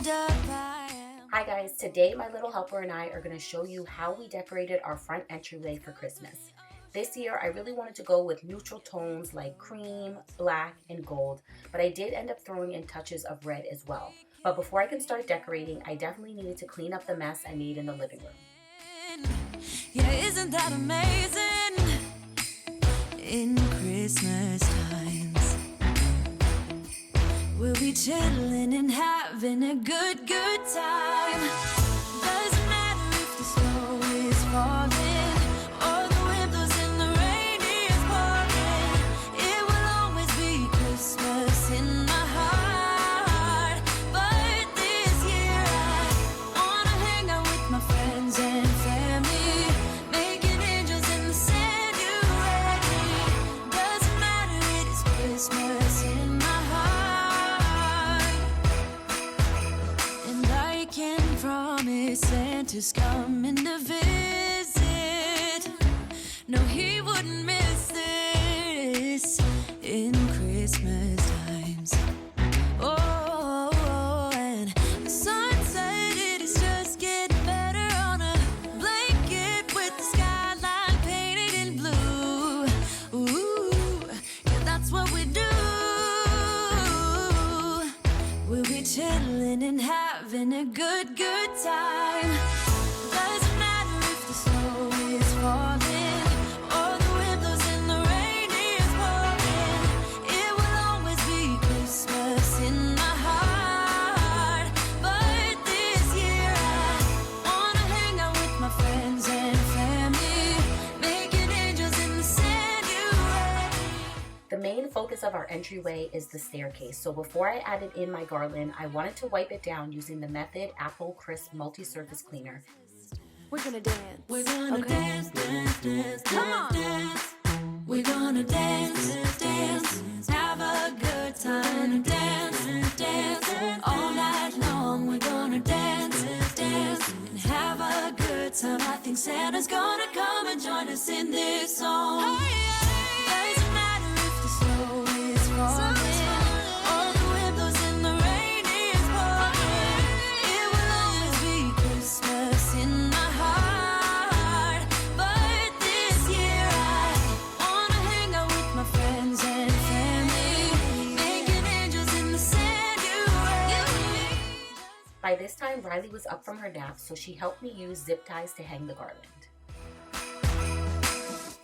Hi guys, today my little helper and I are going to show you how we decorated our front entryway for Christmas. This year I really wanted to go with neutral tones like cream, black, and gold, but I did end up throwing in touches of red as well. But before I can start decorating, I definitely needed to clean up the mess I made in the living room. Yeah, isn't that amazing? In Christmas times, we'll be chilling and having a good time. Doesn't matter if the snow is falling or the wind blows and the rain is pouring. It will always be Christmas in my heart. But this year I wanna hang out with my friends and family, making angels in the Sanctuary. Doesn't matter, it is Christmas in my heart. And I can promise Santa's coming to visit. No, he wouldn't miss this in Christmas times. Oh, and the sunset, it is just getting better on a blanket with the skyline painted in blue. Ooh, yeah, that's what we do. We'll be chilling and having a good time. Doesn't matter if the snow is falling or the wind blows and the rain is pouring. It will always be Christmas in my heart. But this year I wanna hang out with my friends and family, making angels in the Sanctuary. The main focus of our entryway is the staircase, so before I added in my garland, I wanted to wipe it down using the Method Apple Crisp Multi-Surface Cleaner. We're gonna dance. We're gonna dance, dance, dance, Come on. dance. We're gonna dance, dance, have a good time. Dance, dance, all night long. We're gonna dance, dance, and have a good time. I think Santa's gonna come and join us in this song. Doesn't matter if the snow is falling or the wind blows and the rain is pouring. It will always be Christmas in my heart. But this year I wanna hang out with my friends and family, making angels in the Sanctuary. By this time, Riley was up from her nap, so she helped me use zip ties to hang the garland.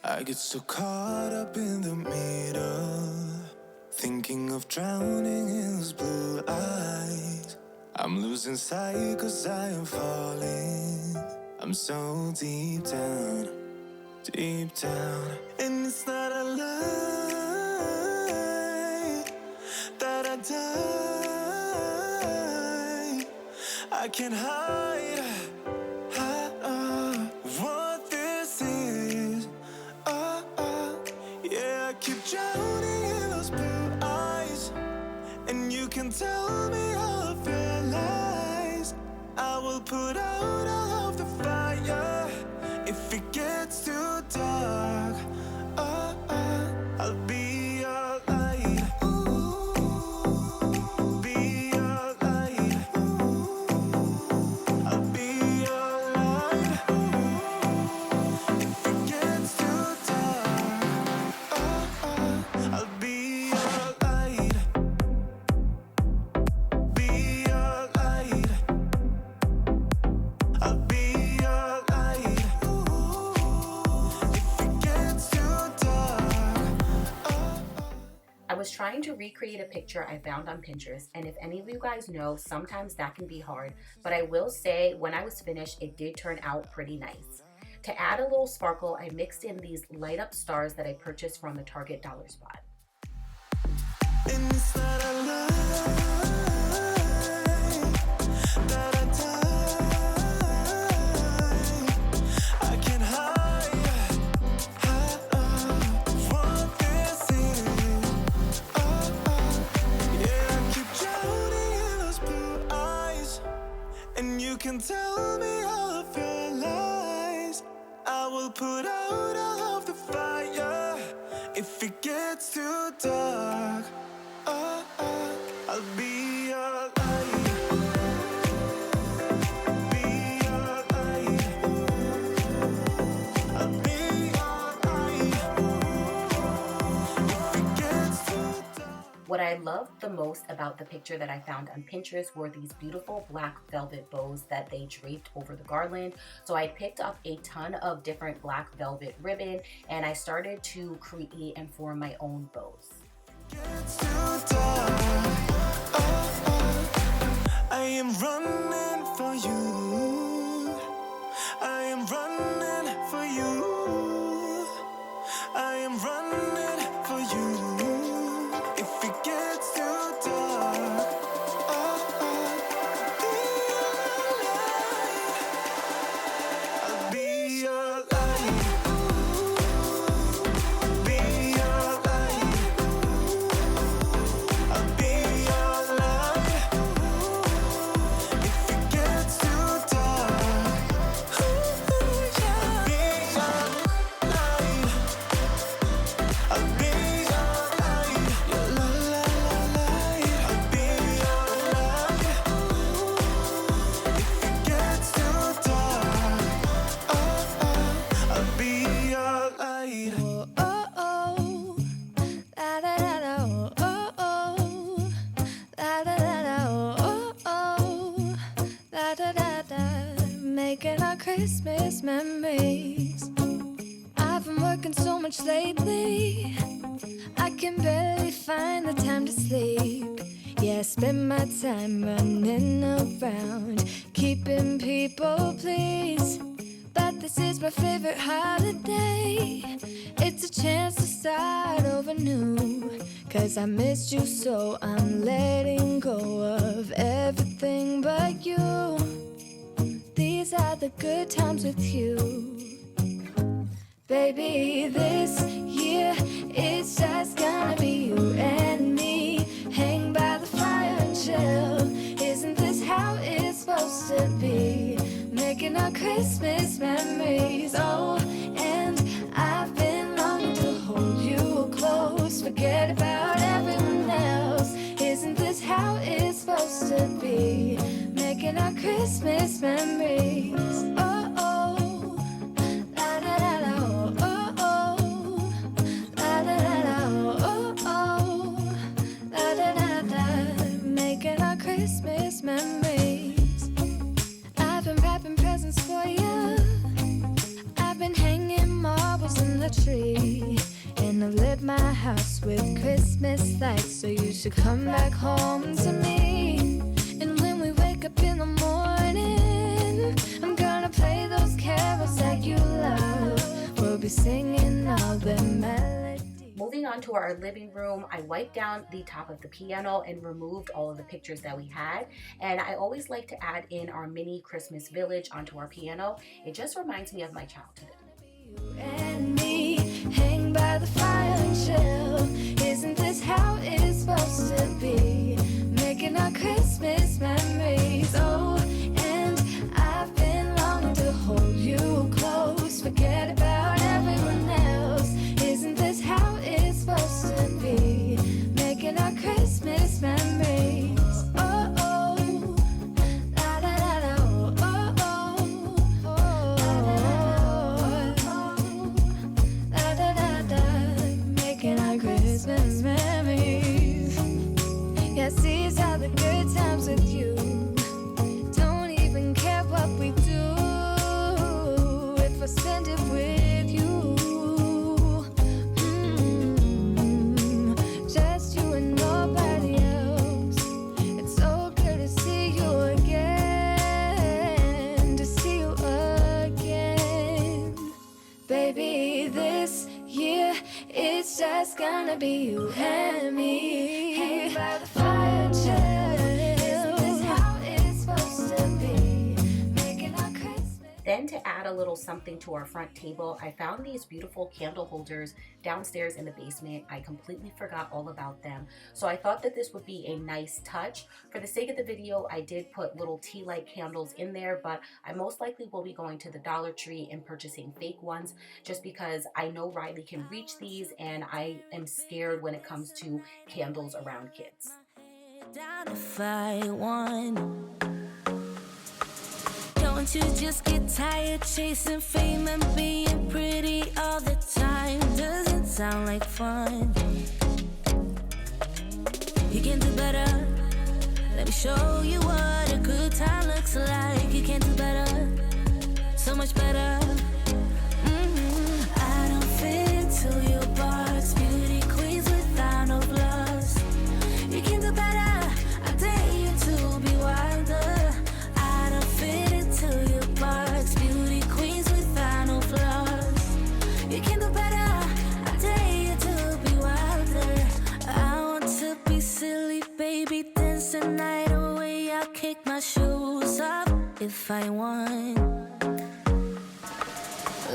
I get so caught up in the middle, thinking of drowning in those blue eyes. I'm losing sight 'cause I am falling. I'm so deep down, and it's not a lie that I die. I can't hide what this is. Yeah, I keep drowning in those blue eyes, and you can tell me all of your lies. I will put out all of the fire if it gets too dark. I'll be your light. Be your light. I'll be your light. If it gets too dark, I'll be your light. Be your light. I'll be your light. If it gets too dark. I was trying to recreate a picture I found on Pinterest, and if any of you guys know, sometimes that can be hard, but I will say when I was finished, it did turn out pretty nice. To add a little sparkle, I mixed in these light up stars that I purchased from the Target dollar spot. And it's not a lie that I die. I can't hide what this is. Yeah, I keep drowning in those blue eyes, and you can tell me all of your lies. I will put out all of the fire if it gets too dark. I'll be your light. I loved the most about the picture that I found on Pinterest were these beautiful black velvet bows that they draped over the garland. So I picked up a ton of different black velvet ribbon and I started to create and form my own bows. It's too dark. I am running for you. I am running for you. I am running for you. If it gets too dark, I'll be your light. Be your light. I'll be your light. If it gets too dark, I'll be your light. I'll be your light. Your light. I'll be your light. If it gets too dark, I'll be your light. Oh, oh, la da da da, oh, oh, la da da da, oh, oh, la da da da, making our Christmas memories. I've been working so much lately, I can barely find the time to sleep. Yeah, I spend my time running around, keeping people pleased. But this is my favorite holiday. It's a chance to start over new. 'Cause I missed you, so I'm letting go of everything but you. These are the good times with you. Baby, this year it's just gonna be you and me. Hang by the fire and chill. Isn't this how it's supposed to be? Making our Christmas memories. Oh, and I've been longing to hold you close. Forget about everyone else. Isn't this how it's supposed to be? Making our Christmas memories. Oh, oh, la da da da, oh, oh, la da da da, oh, oh, la da da da. Making our Christmas memories. I've been wrapping presents for you. I've been hanging marbles in the tree. And I've lit my house with Christmas lights. So you should come back home to me. And when we wake up in the morning, I'm gonna play those carols that you love. We'll be singing all the melodies. Moving on to our living room, I wiped down the top of the piano and removed all of the pictures that we had. And I always like to add in our mini Christmas village onto our piano. It just reminds me of my childhood. You and me, hang by the fire and chill. Isn't this how it's supposed to be? Making our Christmas memories. Oh, and I've been longing to hold you close. Forget about everyone else. Isn't this how it's supposed to be? Making our Christmas memories. Oh, oh, la da da da, oh, oh, oh, la da da da. Making our Christmas memories. Yes, these are the good times with you. Don't even care what we do if I spend it with you. Just you and nobody else. It's so good to see you again. To see you again. Baby, this year it's just gonna be you and me. Hang by the fire and chill. Isn't this how it's supposed to be? Making our Christmas. Then to add a little something to our front table, I found these beautiful candle holders downstairs in the basement. I completely forgot all about them. So I thought that this would be a nice touch. For the sake of the video, I did put little tea light candles in there, but I most likely will be going to the Dollar Tree and purchasing fake ones just because I know Riley can reach these and I am scared when it comes to candles around kids. Down if I won. Don't you just get tired chasing fame and being pretty all the time? Doesn't sound like fun. can do better. Let me show you what a good time looks like. You can do better, so much better. I don't fit into your box. Beauty queens without no flaws. You can do better. I dare you to be wilder. I don't fit into your box. Beauty queens without no flaws. You can do better. I dare you to be wilder. I want to be silly, baby, dance the night away. I'll kick my shoes off if I want.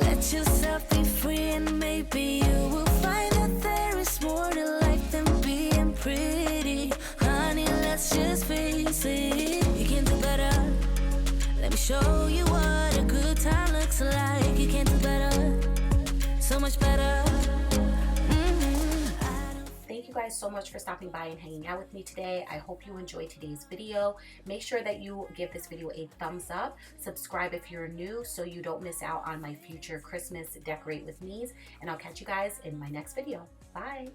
Let yourself be free and maybe you will find that there is more to life than being pretty. Honey, let's just face it. You can do better. Let me show you what a good time looks like. You can do better, so much better. Thank you guys so much for stopping by and hanging out with me today. I hope you enjoyed today's video. Make sure that you give this video a thumbs up. Subscribe if you're new so you don't miss out on my future Christmas Decorate with Me's. And I'll catch you guys in my next video. Bye.